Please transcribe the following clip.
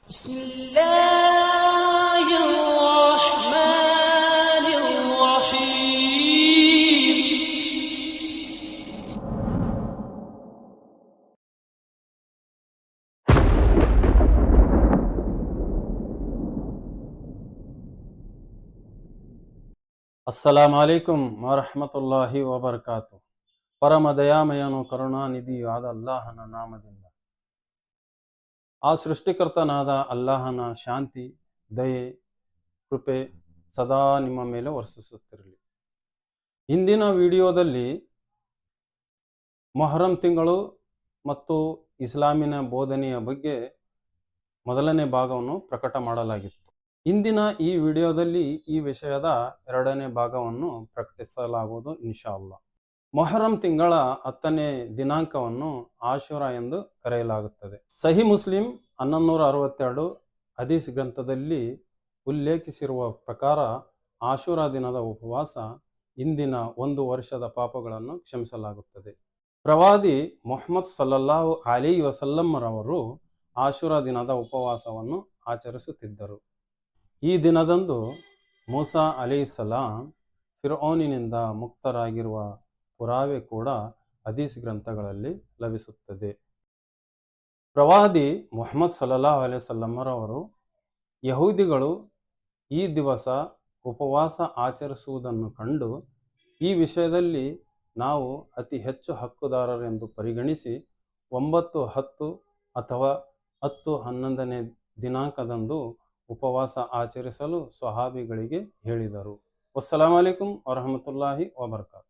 بسم الله الرحمن الرحيم. ಅಸ್ಸಲಾಂ ಅಲೈಕುಂ ವರಹಮತುಲ್ಲಾಹಿ ವಬರ್ಕಾತು. ಪರಮ ದಯಾಮಯನು ಕರುಣಾನಿಧಿಯು ಆದ ಅಲ್ಲಾಹನ ನಾಮದಿಂದ. ಆ ಸೃಷ್ಟಿಕರ್ತನಾದ ಅಲ್ಲಾಹನ ಶಾಂತಿ, ದಯೆ, ಕೃಪೆ ಸದಾ ನಿಮ್ಮ ಮೇಲೆ ವರ್ಷಿಸುತ್ತಿರಲಿ. ಇಂದಿನ ವಿಡಿಯೋದಲ್ಲಿ ಮೊಹರಂ ತಿಂಗಳು ಮತ್ತು ಇಸ್ಲಾಮಿನ ಬೋಧನೆಯ ಬಗ್ಗೆ ಮೊದಲನೇ ಭಾಗವನ್ನು ಪ್ರಕಟ ಮಾಡಲಾಗಿತ್ತು. ಇಂದಿನ ಈ ವಿಡಿಯೋದಲ್ಲಿ ಈ ವಿಷಯದ ಎರಡನೇ ಭಾಗವನ್ನು ಪ್ರಕಟಿಸಲಾಗುವುದು ಇನ್ಶಾ ಅಲ್ಲಾ. ಮೊಹರಂ ತಿಂಗಳ 10ನೇ ದಿನಾಂಕವನ್ನು ಆಶುರ ಎಂದು ಕರೆಯಲಾಗುತ್ತದೆ. ಸಹಿ ಮುಸ್ಲಿಂ 1162 ಹದೀಸ್ ಗ್ರಂಥದಲ್ಲಿ ಉಲ್ಲೇಖಿಸಿರುವ ಪ್ರಕಾರ ಆಶುರ ದಿನದ ಉಪವಾಸ ಇಂದಿನ 1 ವರ್ಷದ ಪಾಪಗಳನ್ನು ಕ್ಷಮಿಸಲಾಗುತ್ತದೆ. ಪ್ರವಾದಿ ಮೊಹಮ್ಮದ್ ಸಲ್ಲಲ್ಲಾಹು ಅಲೈಹಿ ವಸಲ್ಲಂರವರು ಆಶುರ ದಿನದ ಉಪವಾಸವನ್ನು ಆಚರಿಸುತ್ತಿದ್ದರು. ಈ ದಿನದಂದು ಮೂಸಾ ಅಲೈಹಿಸ್ಸಲಾಂ ಫಿರ್ಔನಿನಿಂದ ಮುಕ್ತರಾಗಿರುವ ಪುರಾವೆ ಕೂಡ ಹದೀಸ್ ಗ್ರಂಥಗಳಲ್ಲಿ ಲಭಿಸುತ್ತದೆ. ಪ್ರವಾದಿ ಮುಹಮ್ಮದ್ ಸಲ್ಲಲ್ಲಾಹು ಅಲೈಹಿ ವಸಲ್ಲಂರವರು ಯಹೂದಿಗಳು ಈ ದಿವಸ ಉಪವಾಸ ಆಚರಿಸುವುದನ್ನು ಕಂಡು ಈ ವಿಷಯದಲ್ಲಿ ನಾವು ಅತಿ ಹೆಚ್ಚು ಹಕ್ಕುದಾರರೆಂದು ಪರಿಗಣಿಸಿ 9, 10 ಅಥವಾ 10, 11ನೇ ದಿನಾಂಕದಂದು ಉಪವಾಸ ಆಚರಿಸಲು ಸ್ವಹಾಬಿಗಳಿಗೆ ಹೇಳಿದರು. ಅಸ್ಸಲಾಮು ಅಲೈಕುಂ ವರಹಮತುಲ್ಲಾಹಿ ವಬರ್ಕಾತು.